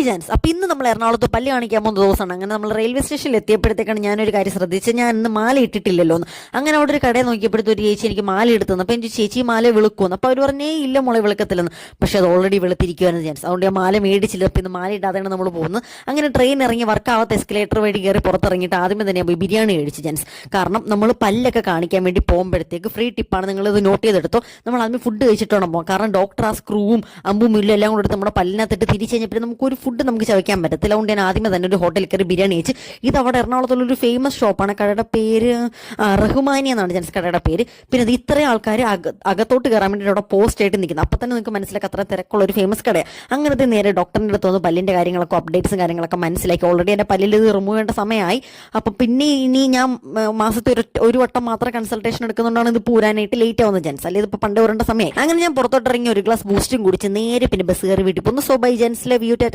ജാൻസ്. അപ്പം ഇന്ന് നമ്മൾ എറണാകുളത്ത് പല്ല് കാണിക്കാൻ പോകുന്ന ദിവസമാണ്. അങ്ങനെ നമ്മൾ റെയിൽവേ സ്റ്റേഷനിൽ എത്തിയപ്പോഴത്തേക്കാണ് ഞാനൊരു കാര്യം ശ്രദ്ധിച്ചത്, ഞാൻ ഇന്ന് മാല ഇട്ടിട്ടില്ലല്ലോ എന്ന്. അങ്ങനെ അവിടെ ഒരു കടയിൽ നോക്കിയപ്പോഴത്തെ ഒരു ചേച്ചി എനിക്ക് മാല എടുത്തു. അപ്പം എനിക്ക് ചേച്ചി മാല വെളുക്കുമെന്ന്. അപ്പോൾ അവർ പറഞ്ഞേ ഇല്ല മോളെ വെളുക്കത്തില്ലെന്ന്. പക്ഷെ അത് ഓൾറെഡി വെളുത്തിരിക്കുവായിരുന്നു ജാൻസ്. അതുകൊണ്ട് ഞാൻ മാല മേടിച്ചില്ല. അപ്പം ഇന്ന് മാല ഇടാതെയാണ് നമ്മൾ പോകുന്നത്. അങ്ങനെ ട്രെയിൻ ഇറങ്ങി വർക്കാവാത്ത എസ്കലേറ്റർ വഴി കയറി പുറത്തിറങ്ങിയിട്ട് ആദ്യമേ തന്നെ പോയി ബിരിയാണി കഴിച്ചു ജാൻസ്. കാരണം നമ്മൾ പല്ലൊക്കെ കാണിക്കാൻ വേണ്ടി പോകുമ്പോഴത്തേക്ക് ഫ്രീ ടിപ്പാണ്, നിങ്ങളിത് നോട്ട് ചെയ്തെടുത്തോ. നമ്മൾ ആദ്യം ഫുഡ് കഴിച്ചിട്ട് വേണം പോകാം. കാരണം ഡോക്ടർ ആ സ്ക്രൂവും അമ്പും മില്ലും എല്ലാം കൂടെ എടുത്ത് നമ്മുടെ പല്ലിനകത്തിട്ട് തിരിച്ചു കഴിഞ്ഞപ്പോൾ നമുക്കൊരു ഫുഡ് നമുക്ക് ചവയ്ക്കാൻ പറ്റത്തില്ല. അതുകൊണ്ട് ഞാൻ ആദ്യമേ തന്നെ ഒരു ഹോട്ടലിൽ കയറി ബിരിയാണി കഴിച്ച്. ഇത് അവിടെ എറണാകുളത്തുള്ളൊരു ഫേമസ് ഷോപ്പാണ്. കടയുടെ പേര് റഹ്മാനി എന്നാണ് ജാൻസ് കടയുടെ പേര്. പിന്നെ അത് ഇത്രയും ആൾക്കാർ അകത്തോട്ട് കയറാൻ വേണ്ടി അവിടെ പോസ്റ്റ് ആയിട്ട് നിൽക്കുന്നത്. അപ്പം തന്നെ നിങ്ങൾക്ക് മനസ്സിലാക്കി അത്ര തിരക്കുള്ള ഒരു ഫേമസ് കടയാണ്. അങ്ങനത്തെ നേരെ ഡോക്ടറിൻ്റെ അടുത്ത് വന്ന് പല്ലിൻ്റെ കാര്യങ്ങളൊക്കെ അപ്ഡേറ്റ്സും കാര്യങ്ങളൊക്കെ മനസ്സിലാക്കി. ഓൾറെഡി എൻ്റെ പല്ലിൽ ഇത് റിമൂവ് ചെയ്യേണ്ട സമയമായി. അപ്പം പിന്നെ ഇനി ഞാൻ മാസത്തെ ഒരു വട്ടം മാത്രം കൺസൾട്ടേഷൻ എടുക്കുന്നുണ്ടാണ് ഇത് പൂരാനായിട്ട് ലേറ്റ് ആവുന്നത് ജാൻസ്. അല്ലെങ്കിൽ ഇതിപ്പോൾ പണ്ട് വരേണ്ട സമയമായി. അങ്ങനെ ഞാൻ പുറത്തോട്ട് ഇറങ്ങി ഒരു ഗ്ലാസ് ബൂസ്റ്റും കുടിച്ച് നേരെ പിന്നെ ബസ് കയറി വീട്ടിൽ പോകുന്നു. സോ ബൈ ജാൻസ്, ലവ് യു, ടാറ്റ.